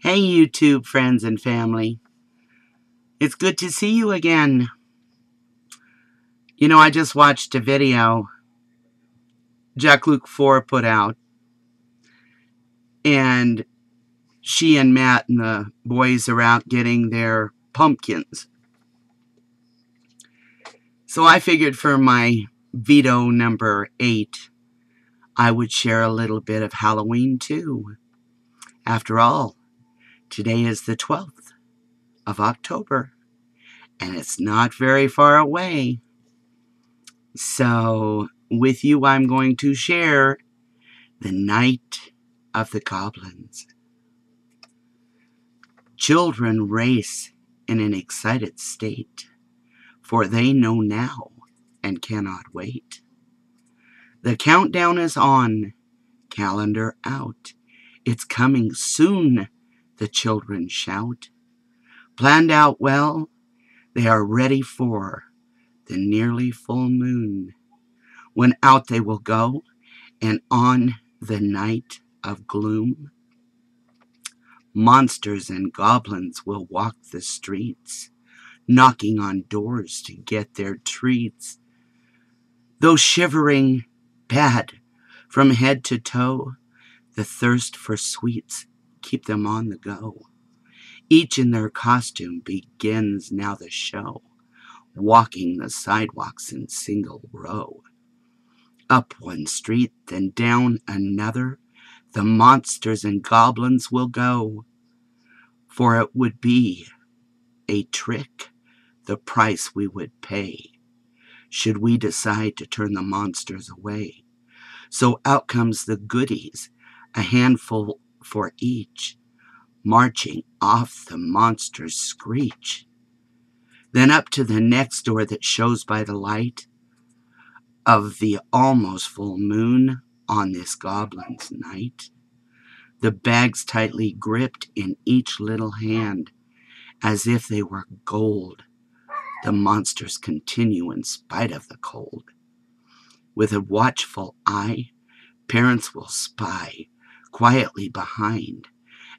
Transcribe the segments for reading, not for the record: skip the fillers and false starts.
Hey YouTube friends and family. It's good to see you again. You know, I just watched a video Jack Luke 4 put out, and she and Matt and the boys are out getting their pumpkins. So I figured for my Vedo number 8, I would share a little bit of Halloween too. After all, today is the 12th of October, and it's not very far away. So, with you, I'm going to share the Night of the Goblins. Children race in an excited state, for they know now and cannot wait. The countdown is on, calendar out. It's coming soon, the children shout. Planned out well, they are ready for the nearly full moon, when out they will go, and on the night of gloom, monsters and goblins will walk the streets, knocking on doors to get their treats. Though shivering bad from head to toe, the thirst for sweets keep them on the go. Each in their costume begins now the show, walking the sidewalks in single row. Up one street, then down another, the monsters and goblins will go. For it would be a trick, the price we would pay, should we decide to turn the monsters away. So out comes the goodies, a handful for each, marching off the monsters' screech. Then up to the next door that shows by the light of the almost full moon on this goblin's night. The bags tightly gripped in each little hand, as if they were gold. The monsters continue in spite of the cold. With a watchful eye, parents will spy quietly behind,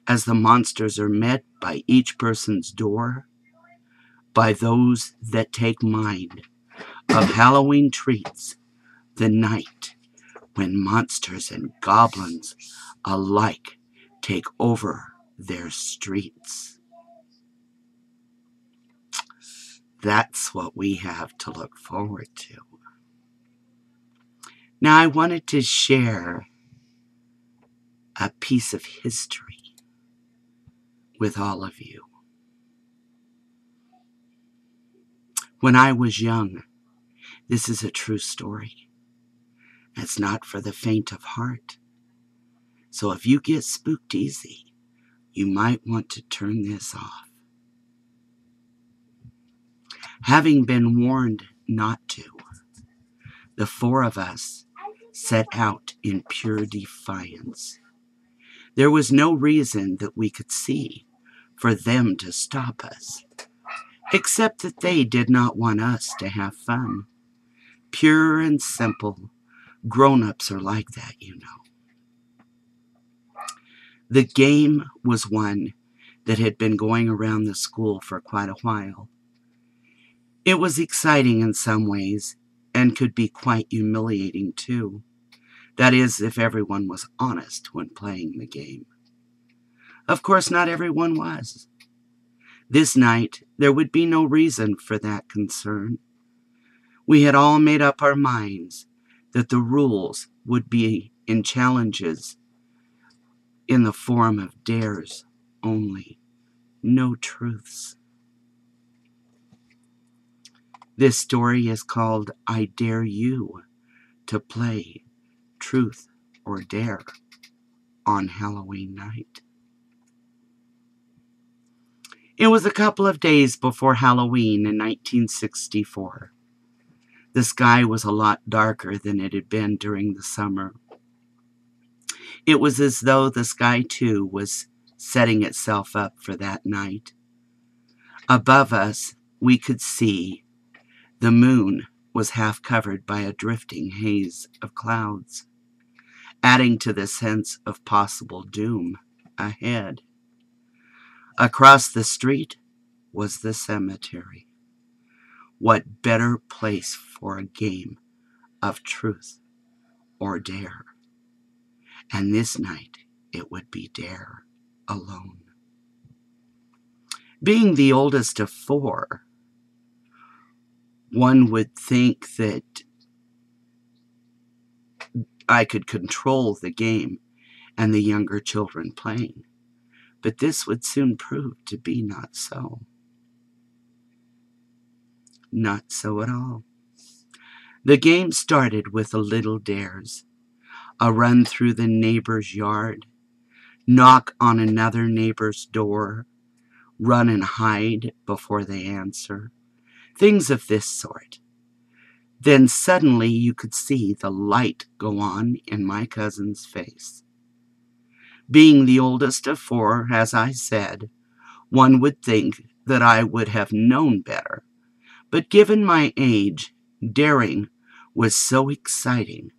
as the monsters are met by each person's door, by those that take mind of Halloween treats, the night when monsters and goblins alike take over their streets. That's what we have to look forward to. Now, I wanted to share a piece of history with all of you. When I was young, this is a true story. It's not for the faint of heart. So if you get spooked easy, you might want to turn this off. Having been warned not to, the 4 of us set out in pure defiance. There was no reason that we could see for them to stop us, except that they did not want us to have fun. Pure and simple, grown-ups are like that, you know. The game was one that had been going around the school for quite a while. It was exciting in some ways, and could be quite humiliating too. That is, if everyone was honest when playing the game. Of course, not everyone was. This night, there would be no reason for that concern. We had all made up our minds that the rules would be in challenges in the form of dares only, no truths. This story is called I Dare You to Play Truth or Dare on Halloween night. It was a couple of days before Halloween in 1964. The sky was a lot darker than it had been during the summer. It was as though the sky, too, was setting itself up for that night. Above us, we could see the moon was half covered by a drifting haze of clouds, adding to the sense of possible doom ahead. Across the street was the cemetery. What better place for a game of truth or dare? And this night it would be dare alone. Being the oldest of 4, one would think that I could control the game and the younger children playing, but this would soon prove to be not so. Not so at all. The game started with a little dares, a run through the neighbor's yard, knock on another neighbor's door, run and hide before they answer, things of this sort. Then suddenly you could see the light go on in my cousin's face. Being the oldest of 4, as I said, one would think that I would have known better, but given my age, daring was so exciting,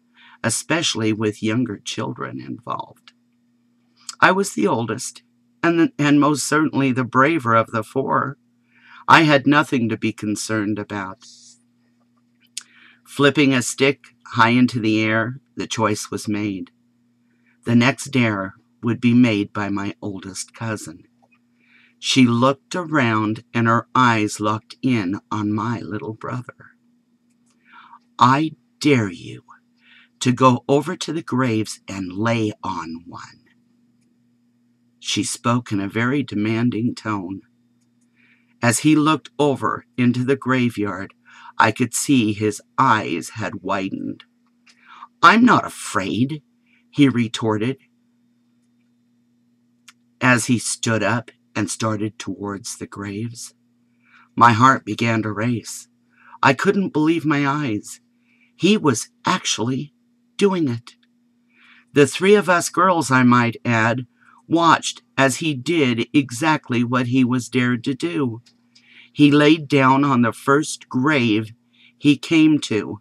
especially with younger children involved. I was the oldest, and most certainly the braver of the 4. I had nothing to be concerned about. Flipping a stick high into the air, the choice was made. The next dare would be made by my oldest cousin. She looked around and her eyes locked in on my little brother. I dare you to go over to the graves and lay on one. She spoke in a very demanding tone. As he looked over into the graveyard, I could see his eyes had widened. "I'm not afraid," he retorted, as he stood up and started towards the graves. My heart began to race. I couldn't believe my eyes. He was actually doing it. The 3 of us girls, I might add, watched as he did exactly what he was dared to do. He laid down on the first grave he came to,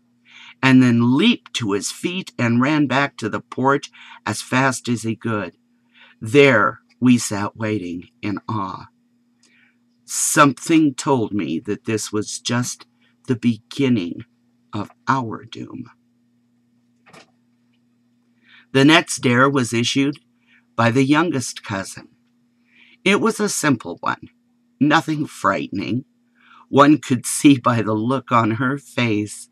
and then leaped to his feet and ran back to the porch as fast as he could. There we sat waiting in awe. Something told me that this was just the beginning of our doom. The next dare was issued by the youngest cousin. It was a simple one, nothing frightening. One could see by the look on her face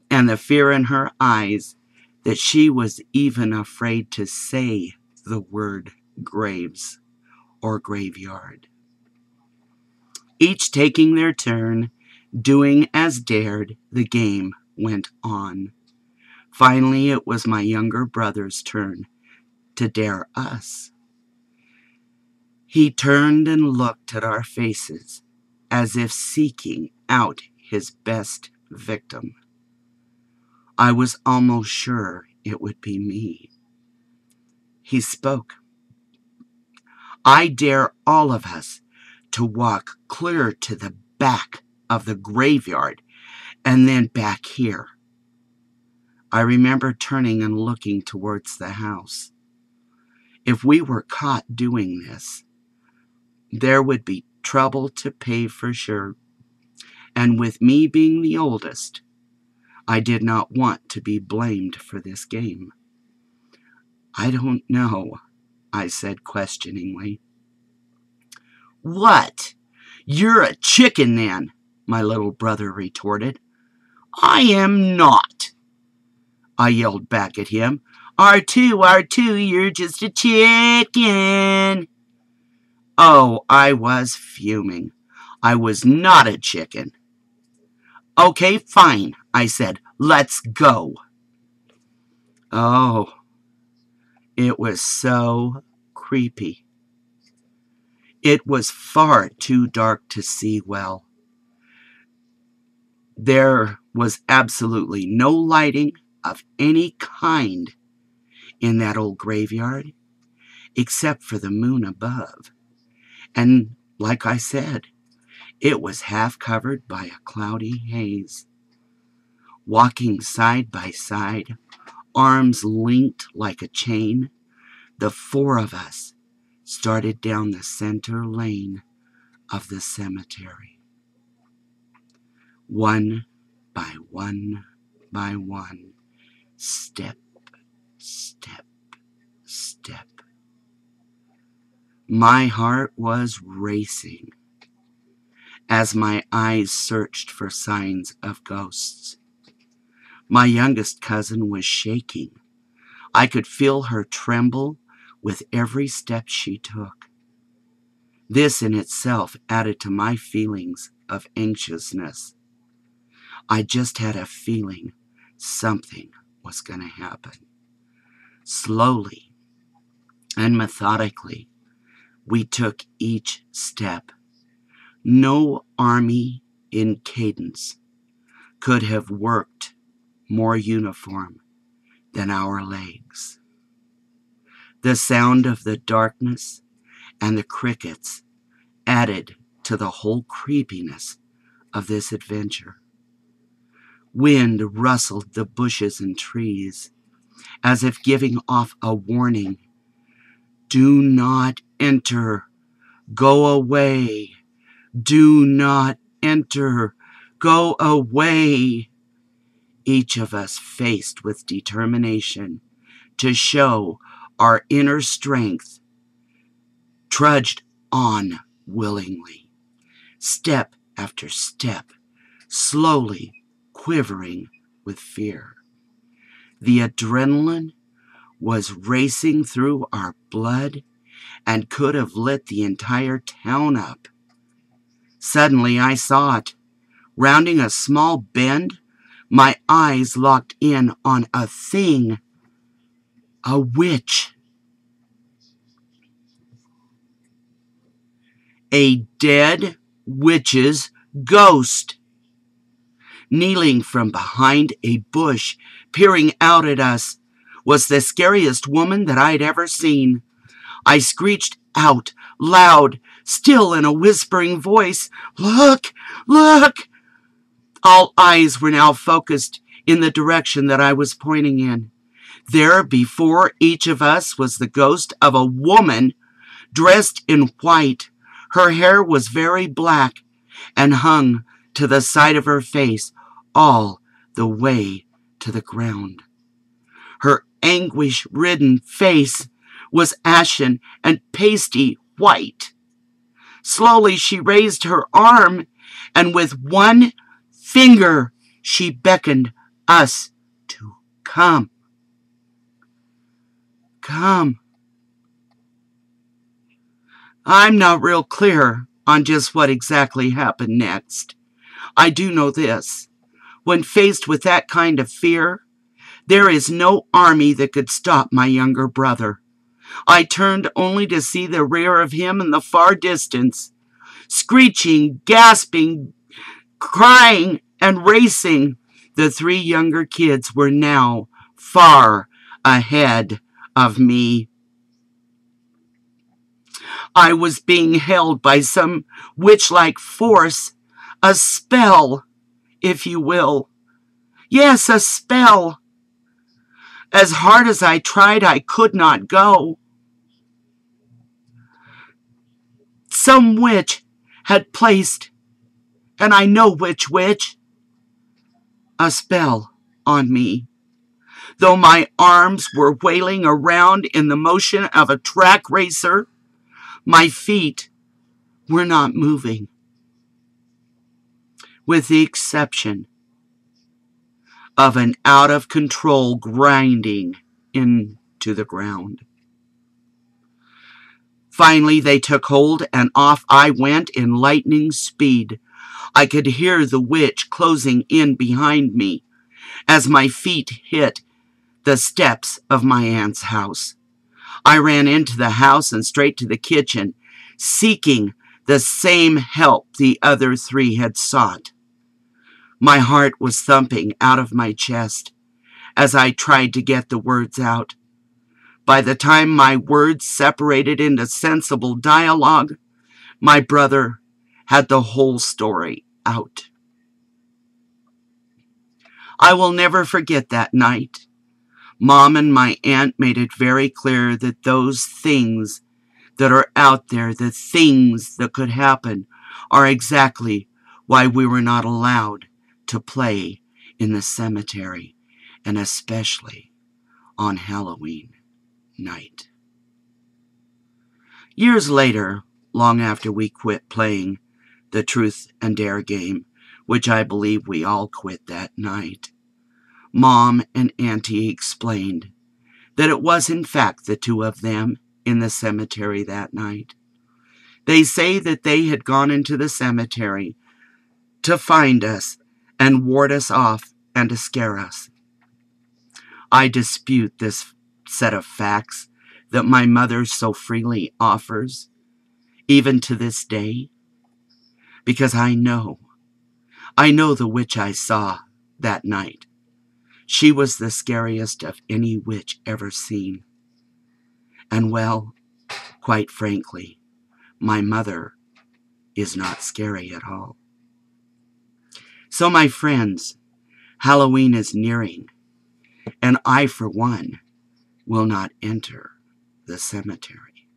and the fear in her eyes that she was even afraid to say the word graves or graveyard. Each taking their turn, doing as dared, the game went on. Finally, it was my younger brother's turn to dare us. He turned and looked at our faces as if seeking out his best victim. I was almost sure it would be me. He spoke. "I dare all of us to walk clear to the back of the graveyard and then back here." I remember turning and looking towards the house. If we were caught doing this, there would be trouble to pay for sure. And with me being the oldest, I did not want to be blamed for this game. "I don't know," I said questioningly. "What? You're a chicken then," my little brother retorted. "I am not," I yelled back at him. R2, you're just a chicken." Oh, I was fuming. I was not a chicken. "Okay, fine," I said. "Let's go." Oh, it was so creepy. It was far too dark to see well. There was absolutely no lighting of any kind in that old graveyard, except for the moon above. And like I said, it was half covered by a cloudy haze. Walking side by side, arms linked like a chain, the 4 of us started down the center lane of the cemetery. One by one by one, step, step, step. My heart was racing as my eyes searched for signs of ghosts. My youngest cousin was shaking. I could feel her tremble with every step she took. This in itself added to my feelings of anxiousness. I just had a feeling something was going to happen. Slowly and methodically, we took each step. No army in cadence could have worked more uniform than our legs. The sound of the darkness and the crickets added to the whole creepiness of this adventure. Wind rustled the bushes and trees as if giving off a warning. Do not enter. Go away. Do not enter. Go away. Each of us faced with determination to show our inner strength, trudged on willingly, step after step, slowly quivering with fear. The adrenaline was racing through our blood and could have lit the entire town up. Suddenly I saw it. Rounding a small bend, my eyes locked in on a thing. A witch. A dead witch's ghost. Kneeling from behind a bush, peering out at us, was the scariest woman that I'd ever seen. I screeched out loud, still in a whispering voice, "Look! Look!" All eyes were now focused in the direction that I was pointing in. There before each of us was the ghost of a woman dressed in white. Her hair was very black and hung to the side of her face all the way to the ground. Her anguish-ridden face was ashen and pasty white. Slowly she raised her arm, and with one finger she beckoned us to come. Come. I'm not real clear on just what exactly happened next. I do know this. When faced with that kind of fear, there is no army that could stop my younger brother. I turned only to see the rear of him in the far distance, screeching, gasping, crying, and racing. The three younger kids were now far ahead of me. I was being held by some witch-like force, a spell, if you will. Yes, a spell. As hard as I tried, I could not go. Some witch had placed, and I know which witch, a spell on me. Though my arms were wailing around in the motion of a track racer, my feet were not moving, with the exception of an out-of-control grinding into the ground. Finally, they took hold, and off I went in lightning speed. I could hear the witch closing in behind me as my feet hit the steps of my aunt's house. I ran into the house and straight to the kitchen, seeking the same help the other three had sought. My heart was thumping out of my chest as I tried to get the words out. By the time my words separated into sensible dialogue, my brother had the whole story out. I will never forget that night. Mom and my aunt made it very clear that those things that are out there, the things that could happen, are exactly why we were not allowed to play in the cemetery, and especially on Halloween night. Years later, long after we quit playing the Truth and Dare game, which I believe we all quit that night, Mom and Auntie explained that it was in fact the two of them in the cemetery that night. They say that they had gone into the cemetery to find us and ward us off and to scare us. I dispute this set of facts that my mother so freely offers, even to this day, because I know the witch I saw that night. She was the scariest of any witch ever seen. And well, quite frankly, my mother is not scary at all. So my friends, Halloween is nearing, and I, for one, will not enter the cemetery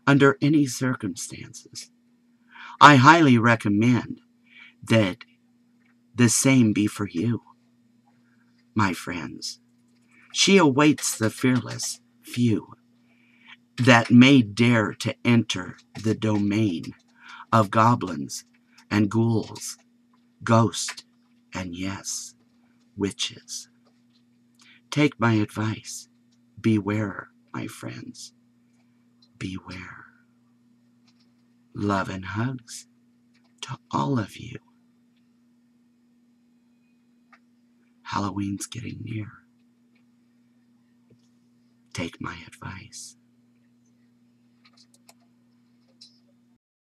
under any circumstances. I highly recommend that the same be for you, my friends. She awaits the fearless few that may dare to enter the domain of goblins and ghouls, ghosts, and yes, witches. Take my advice. Beware, my friends. Beware. Love and hugs to all of you. Halloween's getting near. Take my advice.